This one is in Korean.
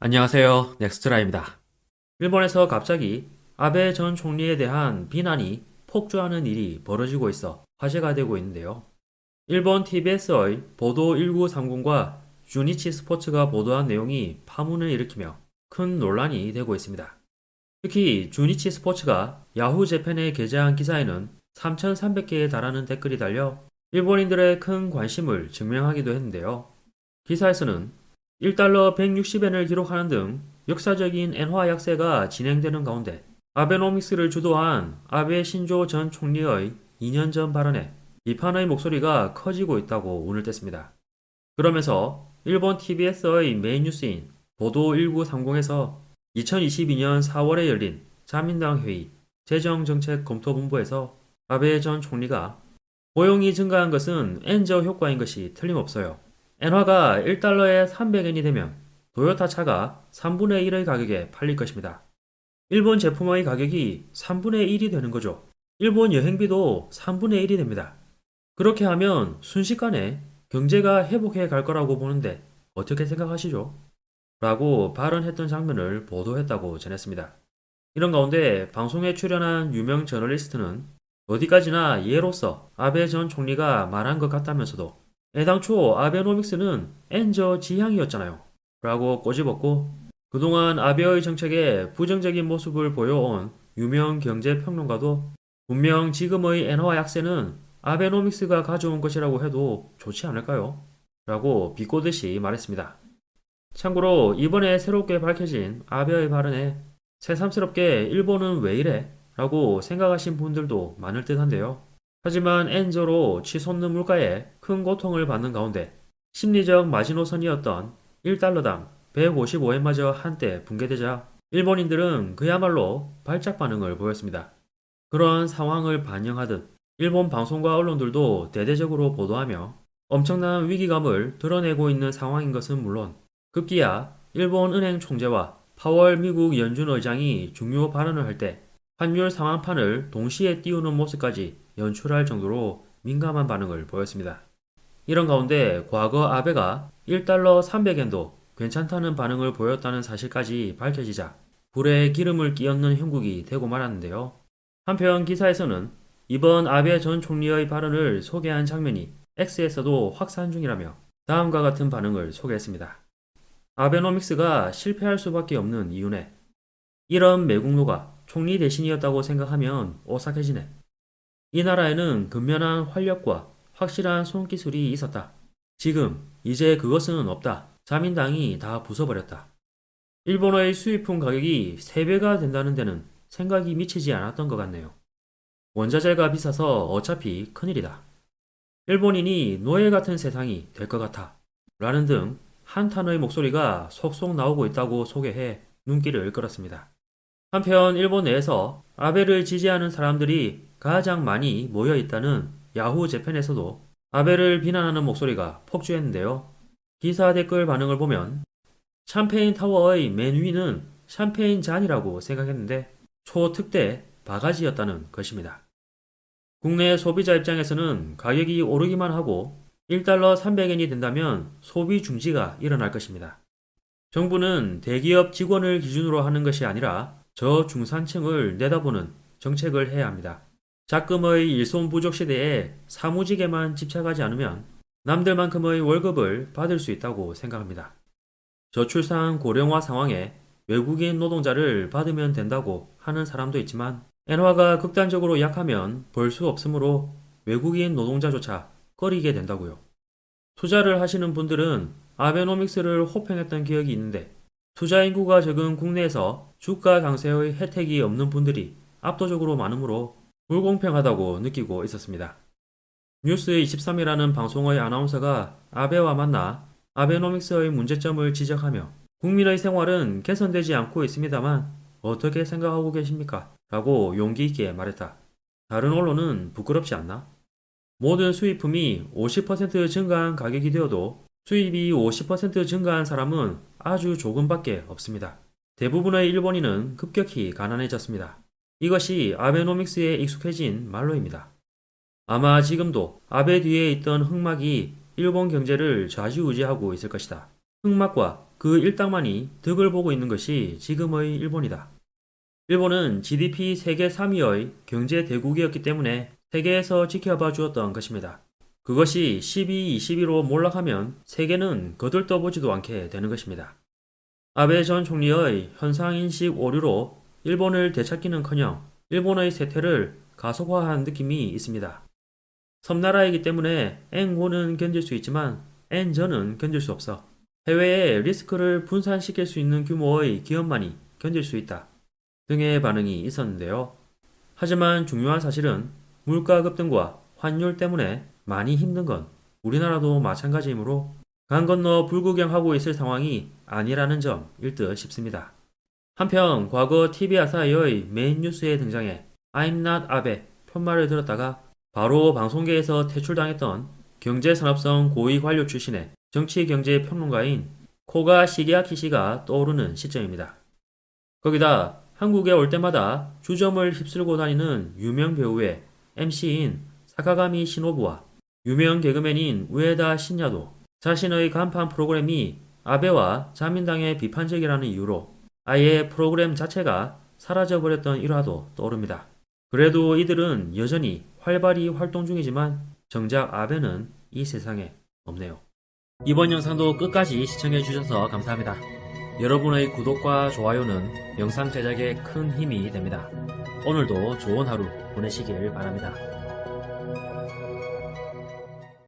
안녕하세요. 넥스트라입니다. 일본에서 갑자기 아베 전 총리에 대한 비난이 폭주하는 일이 벌어지고 있어 화제가 되고 있는데요. 일본 TBS의 보도 1930과 주니치 스포츠가 보도한 내용이 파문을 일으키며 큰 논란이 되고 있습니다. 특히 주니치 스포츠가 야후 재팬에 게재한 기사에는 3,300개에 달하는 댓글이 달려 일본인들의 큰 관심을 증명하기도 했는데요. 기사에서는 1달러 160엔을 기록하는 등 역사적인 엔화 약세가 진행되는 가운데 아베노믹스를 주도한 아베 신조 전 총리의 2년 전 발언에 비판의 목소리가 커지고 있다고 운을 뗐습니다. 그러면서 일본 TBS의 메인 뉴스인 보도 1930에서 2022년 4월에 열린 자민당 회의 재정정책검토본부에서 아베 전 총리가 고용이 증가한 것은 엔저 효과인 것이 틀림없어요. 엔화가 1달러에 300엔이 되면 도요타 차가 3분의 1의 가격에 팔릴 것입니다. 일본 제품의 가격이 3분의 1이 되는 거죠. 일본 여행비도 3분의 1이 됩니다. 그렇게 하면 순식간에 경제가 회복해 갈 거라고 보는데 어떻게 생각하시죠? 라고 발언했던 장면을 보도했다고 전했습니다. 이런 가운데 방송에 출연한 유명 저널리스트는 어디까지나 예로서 아베 전 총리가 말한 것 같다면서도 애당초 아베노믹스는 엔저 지향이었잖아요. 라고 꼬집었고 그동안 아베의 정책에 부정적인 모습을 보여온 유명 경제평론가도 분명 지금의 엔화 약세는 아베노믹스가 가져온 것이라고 해도 좋지 않을까요? 라고 비꼬듯이 말했습니다. 참고로 이번에 새롭게 밝혀진 아베의 발언에 새삼스럽게 일본은 왜 이래? 라고 생각하신 분들도 많을 듯 한데요. 하지만 엔저로 치솟는 물가에 큰 고통을 받는 가운데 심리적 마지노선이었던 1달러당 155엔마저 한때 붕괴되자 일본인들은 그야말로 발작 반응을 보였습니다. 그런 상황을 반영하듯 일본 방송과 언론들도 대대적으로 보도하며 엄청난 위기감을 드러내고 있는 상황인 것은 물론 급기야 일본 은행 총재와 파월 미국 연준 의장이 중요 발언을 할 때 환율 상한판을 동시에 띄우는 모습까지 연출할 정도로 민감한 반응을 보였습니다. 이런 가운데 과거 아베가 1달러 300엔도 괜찮다는 반응을 보였다는 사실까지 밝혀지자 불에 기름을 끼얹는 형국이 되고 말았는데요. 한편 기사에서는 이번 아베 전 총리의 발언을 소개한 장면이 X에서도 확산 중이라며 다음과 같은 반응을 소개했습니다. 아베노믹스가 실패할 수밖에 없는 이유네. 이런 매국노가 총리 대신이었다고 생각하면 오싹해지네. 이 나라에는 근면한 활력과 확실한 손기술이 있었다. 지금 이제 그것은 없다. 자민당이 다 부숴버렸다. 일본의 수입품 가격이 3배가 된다는 데는 생각이 미치지 않았던 것 같네요. 원자재가 비싸서 어차피 큰일이다. 일본인이 노예 같은 세상이 될 것 같아. 라는 등 한탄의 목소리가 속속 나오고 있다고 소개해 눈길을 끌었습니다. 한편 일본 내에서 아베를 지지하는 사람들이 가장 많이 모여 있다는 야후 재팬에서도 아베를 비난하는 목소리가 폭주했는데요. 기사 댓글 반응을 보면 샴페인 타워의 맨 위는 샴페인 잔이라고 생각했는데 초특대 바가지였다는 것입니다. 국내 소비자 입장에서는 가격이 오르기만 하고 1달러 300엔이 된다면 소비 중지가 일어날 것입니다. 정부는 대기업 직원을 기준으로 하는 것이 아니라 저중산층을 내다보는 정책을 해야 합니다. 작금의 일손 부족 시대에 사무직에만 집착하지 않으면 남들만큼의 월급을 받을 수 있다고 생각합니다. 저출산 고령화 상황에 외국인 노동자를 받으면 된다고 하는 사람도 있지만 엔화가 극단적으로 약하면 벌 수 없으므로 외국인 노동자조차 꺼리게 된다고요. 투자를 하시는 분들은 아베노믹스를 호평했던 기억이 있는데 투자 인구가 적은 국내에서 주가 강세의 혜택이 없는 분들이 압도적으로 많으므로 불공평하다고 느끼고 있었습니다. 뉴스23이라는 방송의 아나운서가 아베와 만나 아베노믹스의 문제점을 지적하며 국민의 생활은 개선되지 않고 있습니다만 어떻게 생각하고 계십니까? 라고 용기 있게 말했다. 다른 언론은 부끄럽지 않나? 모든 수입품이 50% 증가한 가격이 되어도 수입이 50% 증가한 사람은 아주 조금밖에 없습니다. 대부분의 일본인은 급격히 가난해졌습니다. 이것이 아베노믹스에 익숙해진 말로입니다. 아마 지금도 아베 뒤에 있던 흑막이 일본 경제를 좌지우지하고 있을 것이다. 흑막과 그 일당만이 득을 보고 있는 것이 지금의 일본이다. 일본은 GDP 세계 3위의 경제 대국이었기 때문에 세계에서 지켜봐 주었던 것입니다. 그것이 12, 21로 몰락하면 세계는 거들떠보지도 않게 되는 것입니다. 아베 전 총리의 현상인식 오류로 일본을 되찾기는커녕 일본의 쇠퇴를 가속화한 느낌이 있습니다. 섬나라이기 때문에 N고는 견딜 수 있지만 N전은 견딜 수 없어. 해외에 리스크를 분산시킬 수 있는 규모의 기업만이 견딜 수 있다. 등의 반응이 있었는데요. 하지만 중요한 사실은 물가 급등과 환율 때문에 많이 힘든 건 우리나라도 마찬가지이므로 강 건너 불구경하고 있을 상황이 아니라는 점일 듯 싶습니다. 한편 과거 TV 아사히의 메인 뉴스에 등장해 I'm not 아베 편말을 들었다가 바로 방송계에서 퇴출당했던 경제산업성 고위 관료 출신의 정치경제평론가인 코가 시게아키 씨가 떠오르는 시점입니다. 거기다 한국에 올 때마다 주점을 휩쓸고 다니는 유명 배우의 MC인 사카가미 시노부와 유명 개그맨인 우에다 신야도 자신의 간판 프로그램이 아베와 자민당에 비판적이라는 이유로 아예 프로그램 자체가 사라져버렸던 일화도 떠오릅니다. 그래도 이들은 여전히 활발히 활동 중이지만 정작 아베는 이 세상에 없네요. 이번 영상도 끝까지 시청해주셔서 감사합니다. 여러분의 구독과 좋아요는 영상 제작에 큰 힘이 됩니다. 오늘도 좋은 하루 보내시길 바랍니다.